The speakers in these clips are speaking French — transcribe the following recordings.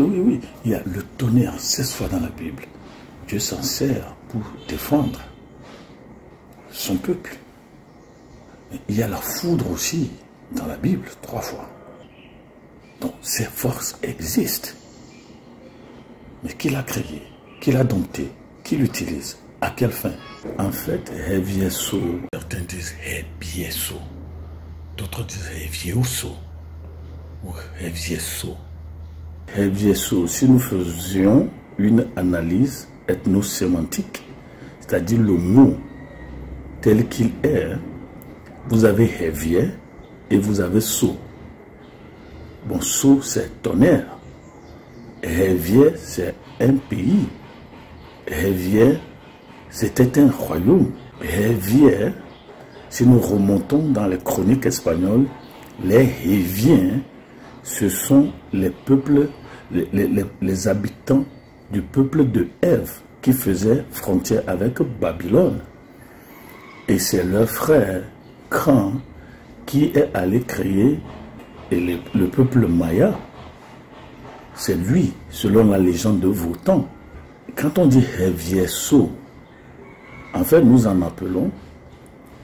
Oui, oui, il y a le tonnerre 16 fois dans la Bible. Dieu s'en sert pour défendre son peuple. Il y a la foudre aussi dans la Bible 3 fois. Donc ces forces existent. Mais qui l'a créé? Qui l'a dompté? Qui l'utilise? À quelle fin? En fait, Hevieso, certains disent Hebieso, d'autres disent Hevieso ou Hevieso. Hevieso, si nous faisions une analyse ethnosémantique, c'est-à-dire le mot tel qu'il est, vous avez Hevie et vous avez So. Bon, So c'est tonnerre. Hevie c'est un pays. Hevie c'était un royaume. Hevie, si nous remontons dans les chroniques espagnoles, les Heviens, ce sont les peuples, les habitants du peuple de Ève qui faisaient frontière avec Babylone. Et c'est leur frère Cran qui est allé créer le peuple Maya. C'est lui, selon la légende de Votan. Quand on dit Hevieso, en fait, nous en appelons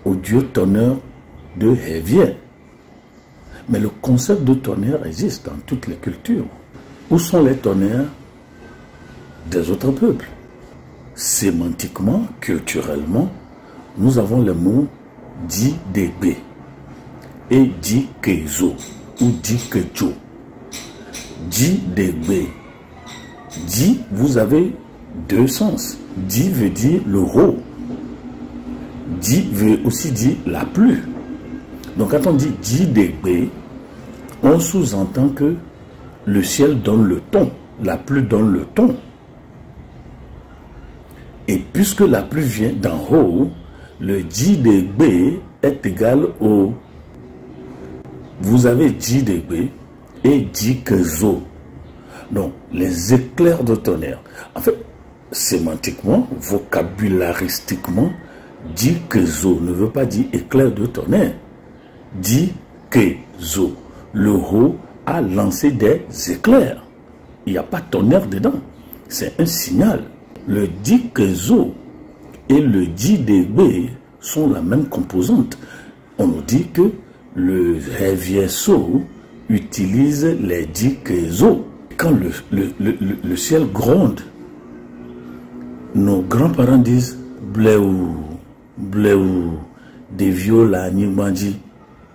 au dieu tonnerre de Hevie. Mais le concept de tonnerre existe dans toutes les cultures. Où sont les tonnerres des autres peuples? Sémantiquement, culturellement, nous avons le mot Di-Debe et Di-Kezo ou Di-Kejo. Di-Debe. Di, vous avez deux sens. Di veut dire le haut. Di veut aussi dire la pluie. Donc quand on dit Di-Debe, on sous-entend que le ciel donne le ton, la pluie donne le ton. Et puisque la pluie vient d'en haut, le Di-Debe est égal au... Vous avez Di-Debe et Di-Kezo. Donc, les éclairs de tonnerre. En fait, sémantiquement, vocabularistiquement, Di-Kezo ne veut pas dire éclair de tonnerre. Di-Kezo. Le haut a lancé des éclairs. Il n'y a pas de tonnerre dedans. C'est un signal. Le Di-Kezo et le Di-Debe sont la même composante. On nous dit que le Hevieso utilise les Di-Kezo. Quand le ciel gronde, nos grands-parents disent Bléou, Bléou, des viola, Nibandi.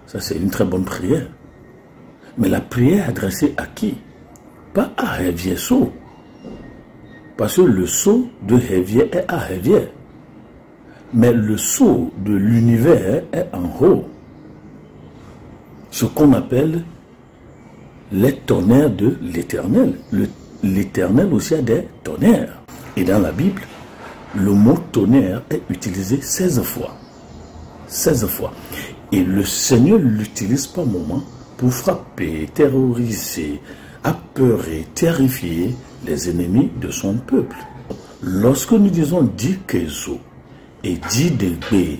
Ça, c'est une très bonne prière. Mais la prière adressée à qui? Pas à Hevieso. Parce que le sceau de Hevie est à Hevie. Mais le sceau de l'univers est en haut. Ce qu'on appelle les tonnerres de l'Éternel. L'Éternel aussi a des tonnerres. Et dans la Bible, le mot tonnerre est utilisé 16 fois. 16 fois. Et le Seigneur l'utilise par moment pour frapper, terroriser, apeurer, terrifier les ennemis de son peuple. Lorsque nous disons Di-Kezo et Di-Debe,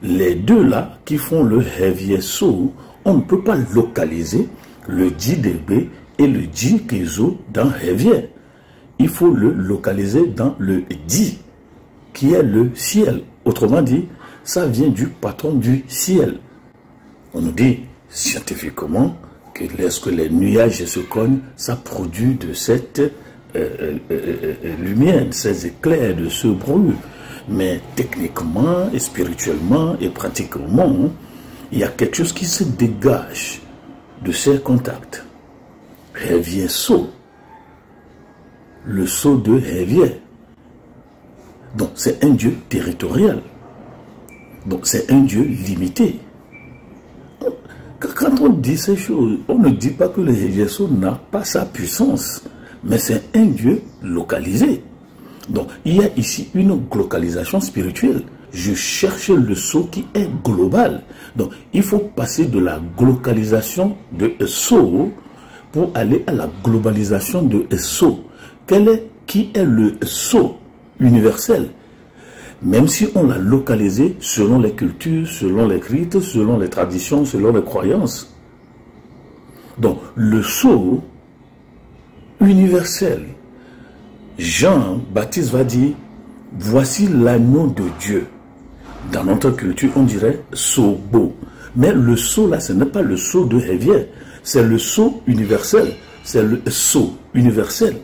les deux là qui font le Hevieso, on ne peut pas localiser le Di-Debe et le Di-Kezo dans Hevie. Il faut le localiser dans le Di, qui est le ciel. Autrement dit, ça vient du patron du ciel. On nous dit scientifiquement que lorsque les nuages se cognent, ça produit de cette lumière, de ces éclairs, de ce bruit. Mais techniquement et spirituellement et pratiquement, il y a quelque chose qui se dégage de ces contacts. Hevieso, le sceau de Hevie. Donc c'est un Dieu territorial. Donc c'est un Dieu limité. Quand on dit ces choses, on ne dit pas que le Hevieso n'a pas sa puissance, mais c'est un Dieu localisé. Donc il y a ici une localisation spirituelle. Je cherche le sceau qui est global. Donc il faut passer de la localisation de sceau pour aller à la globalisation de sceau. Qui est le sceau universel? Même si on l'a localisé selon les cultures, selon les rites, selon les traditions, selon les croyances. Donc, le sceau universel. Jean-Baptiste va dire, voici l'agneau de Dieu. Dans notre culture, on dirait sceau beau. Mais le sceau là, ce n'est pas le sceau de rivière, c'est le sceau universel. C'est le sceau universel.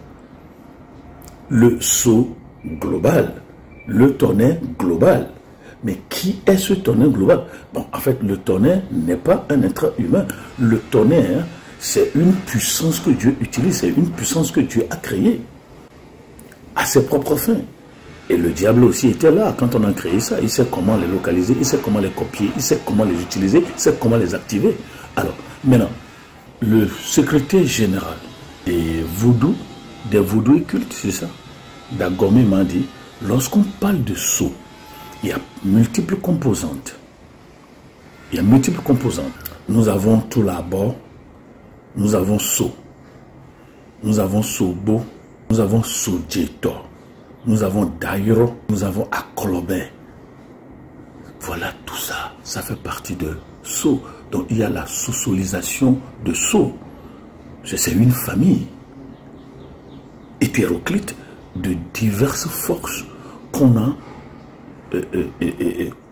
Le sceau global. Le tonnerre global. Mais qui est ce tonnerre global? Bon, en fait, le tonnerre n'est pas un être humain. Le tonnerre, c'est une puissance que Dieu utilise, c'est une puissance que Dieu a créée à ses propres fins. Et le diable aussi était là quand on a créé ça. Il sait comment les localiser, il sait comment les copier, il sait comment les utiliser, il sait comment les activer. Alors, maintenant, le secrétaire général et vaudou, des vaudous et cultes, c'est ça. Dagomé m'a dit, lorsqu'on parle de sceau, il y a multiples composantes. Il y a multiples composantes. Nous avons tout là-bas, nous avons sceau, nous avons sobo, nous avons sojeto, nous avons dairo, nous avons akolobé. Voilà tout ça, ça fait partie de sceau. Donc il y a la socialisation de sceau. C'est une famille hétéroclite de diverses forces qu'on a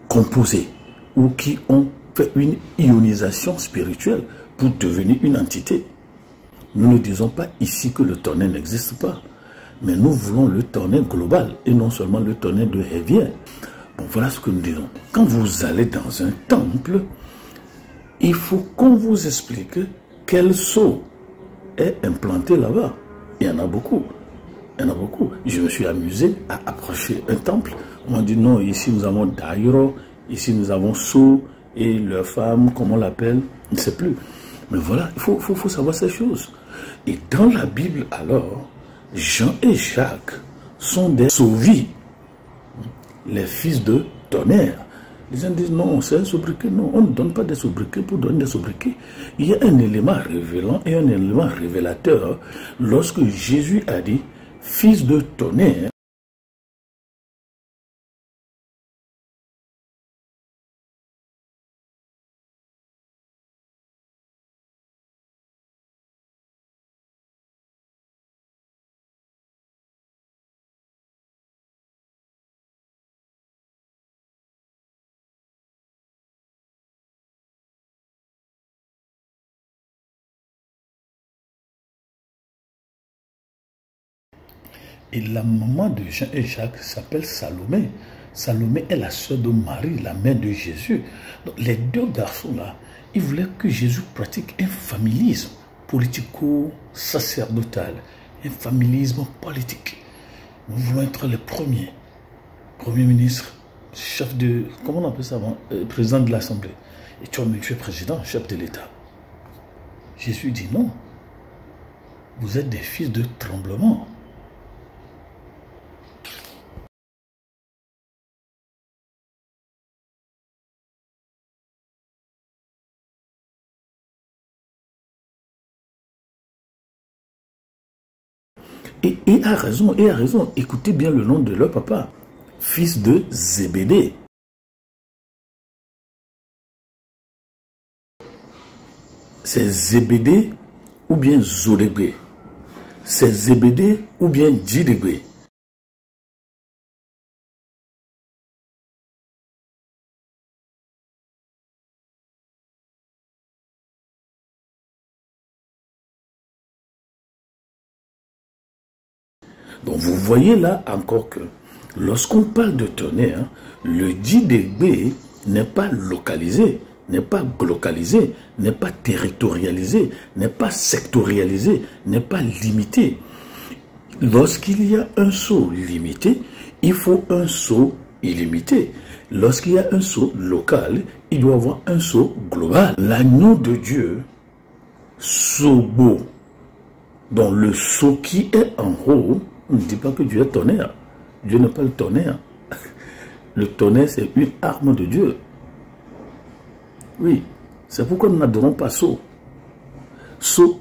composées ou qui ont fait une ionisation spirituelle pour devenir une entité. Nous ne disons pas ici que le tonnerre n'existe pas, mais nous voulons le tonnerre global et non seulement le tonnerre de rivière. Bon, voilà ce que nous disons. Quand vous allez dans un temple, il faut qu'on vous explique quel sceau est implanté là-bas. Il y en a beaucoup. Il y en a beaucoup. Je me suis amusé à approcher un temple. On m'a dit non, ici nous avons Dairo, ici nous avons Sceau, et leur femme, comment on l'appelle, je ne sais plus. Mais voilà, il faut savoir ces choses. Et dans la Bible, alors, Jean et Jacques sont des sauvis, les fils de tonnerre. Les gens disent non, c'est un sobriquet. Non, on ne donne pas des sobriquets pour donner des sobriquets. Il y a un élément révélant et un élément révélateur. Lorsque Jésus a dit fils de tonnerre, et la maman de Jean et Jacques s'appelle Salomé. Salomé est la sœur de Marie, la mère de Jésus. Donc, les deux garçons-là, ils voulaient que Jésus pratique un familisme politico-sacerdotal, un familisme politique. Nous voulons être les premiers. Premier ministre, chef de... Comment on appelle ça avant? Président de l'Assemblée. Et tu es président, chef de l'État. Jésus dit non. Vous êtes des fils de tremblement. Et il a raison, il a raison. Écoutez bien le nom de leur papa. Fils de Zébédée. C'est Zébédée ou bien Zodébé. C'est Zébédée ou bien Djidébé. Donc vous voyez là encore que lorsqu'on parle de tonnerre, le Djidébé n'est pas localisé, n'est pas glocalisé, n'est pas territorialisé, n'est pas sectorialisé, n'est pas limité. Lorsqu'il y a un sceau limité, il faut un sceau illimité. Lorsqu'il y a un sceau local, il doit y avoir un sceau global. L'agneau de Dieu, Sobo, dont le sceau qui est en haut, on ne dit pas que Dieu est tonnerre. Dieu n'est pas le tonnerre. Le tonnerre, c'est une arme de Dieu. Oui, c'est pourquoi nous n'adorons pas Sceau. Sceau,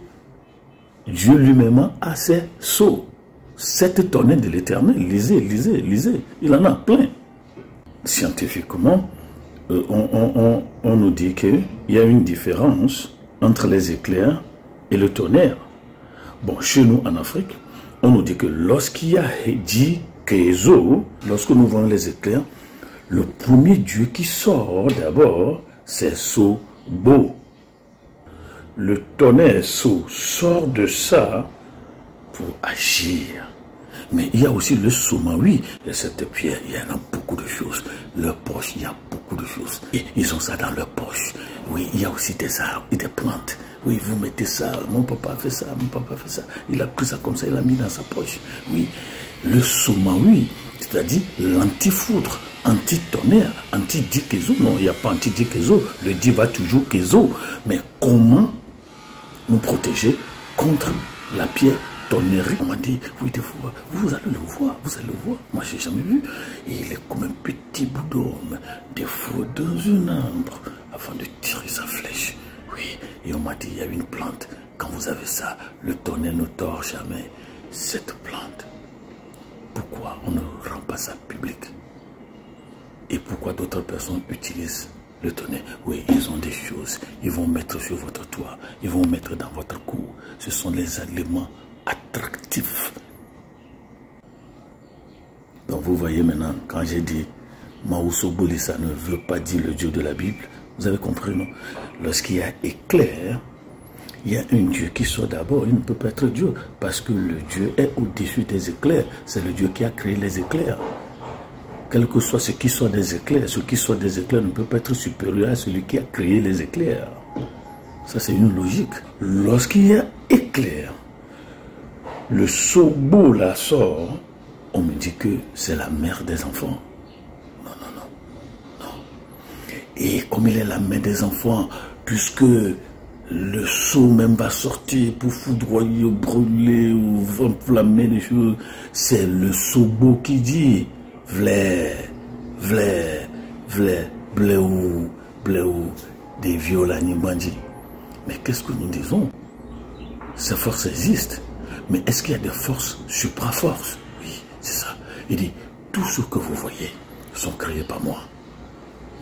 Dieu lui-même a ses sceaux. Cette tonnerre de l'Éternel, lisez, lisez, lisez. Il en a plein. Scientifiquement, on nous dit qu'il y a une différence entre les éclairs et le tonnerre. Bon, chez nous en Afrique, on nous dit que lorsqu'il y a dit Kezo, lorsque nous voyons les éclairs, le premier dieu qui sort d'abord, c'est Sobo. Le tonnerre sort de ça pour agir. Mais il y a aussi le Somawi, cette pierre, il y en a beaucoup de choses. Leur poche, il y a beaucoup de choses. Et ils ont ça dans leur poche. Oui, il y a aussi des arbres et des plantes. Oui, vous mettez ça, mon papa a fait ça, mon papa a fait ça. Il a pris ça comme ça, il l'a mis dans sa poche. Oui, le Somawi, c'est-à-dire l'anti-foudre, anti-tonnerre, anti-dikezo. Non, il n'y a pas anti-dikezo. Le dit va toujours kezo. Mais comment nous protéger contre la pierre tonnerre? On m'a dit, oui, des fois, vous allez le voir, vous allez le voir. Moi, je n'ai jamais vu. Et il est comme un petit bout d'homme, des fois dans une arbre, avant de tirer sa flèche. Oui, et on m'a dit, il y a une plante. Quand vous avez ça, le tonnerre ne tord jamais cette plante. Pourquoi on ne rend pas ça public? Et pourquoi d'autres personnes utilisent le tonnerre? Oui, ils ont des choses. Ils vont mettre sur votre toit. Ils vont mettre dans votre cour. Ce sont les éléments attractifs. Donc vous voyez maintenant, quand j'ai dit Maousoboli, ça ne veut pas dire le Dieu de la Bible. Vous avez compris, non? Lorsqu'il y a éclair, il y a un Dieu qui sort d'abord. Il ne peut pas être Dieu parce que le Dieu est au-dessus des éclairs. C'est le Dieu qui a créé les éclairs. Quel que soit ce qui sort des éclairs, ce qui sort des éclairs ne peut pas être supérieur à celui qui a créé les éclairs. Ça, c'est une logique. Lorsqu'il y a éclair, le Sobo la sort, on me dit que c'est la mère des enfants. Non, non, non, non. Et comme il est la mère des enfants, puisque le seau même va sortir pour foudroyer, brûler ou enflammer les choses, c'est le Sobo qui dit vlé, vlé, vlé, bléou, bléou, des violani bandits. Mais qu'est-ce que nous disons? Ces forces existent. Mais est-ce qu'il y a des forces supra-forces? Oui, c'est ça. Il dit, tout ce que vous voyez sont créés par moi.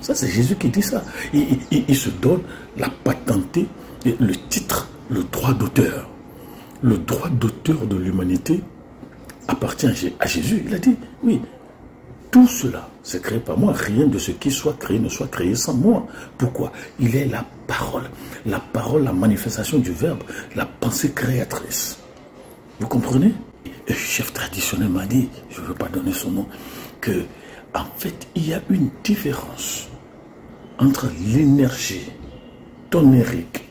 Ça, c'est Jésus qui dit ça. Il se donne la patenté, le titre, le droit d'auteur. Le droit d'auteur de l'humanité appartient à Jésus. Il a dit, oui, tout cela, c'est créé par moi. Rien de ce qui soit créé ne soit créé sans moi. Pourquoi? Il est la parole. La parole, la manifestation du Verbe, la pensée créatrice. Vous comprenez? Le chef traditionnel m'a dit, je ne veux pas donner son nom, que en fait, il y a une différence entre l'énergie tonnerrique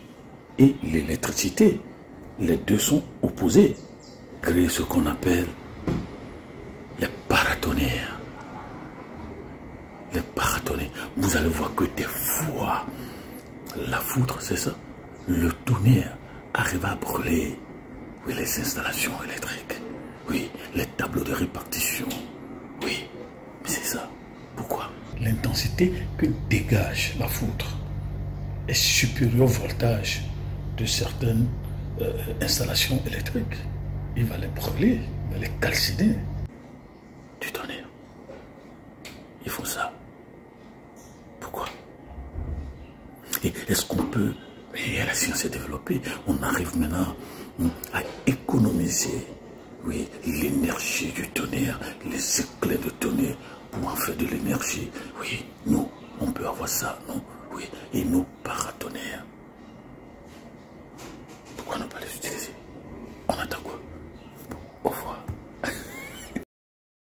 et l'électricité. Les deux sont opposés. Créer ce qu'on appelle les paratonnerres. Les paratonnerres. Vous allez voir que des fois, la foudre, c'est ça, le tonnerre arrive à brûler. Oui, les installations électriques. Oui, les tableaux de répartition. Oui, c'est ça. Pourquoi? L'intensité que dégage la foudre est supérieure au voltage de certaines installations électriques. Il va les brûler, il va les calciner. Du tonnerre. Ils font ça. Pourquoi? Et est-ce qu'on peut... Et la science est développée. On arrive maintenant à économiser, oui, l'énergie du tonnerre, les éclairs de tonnerre pour en faire de l'énergie. Oui, nous, on peut avoir ça, non? Oui, et nos paratonnerres.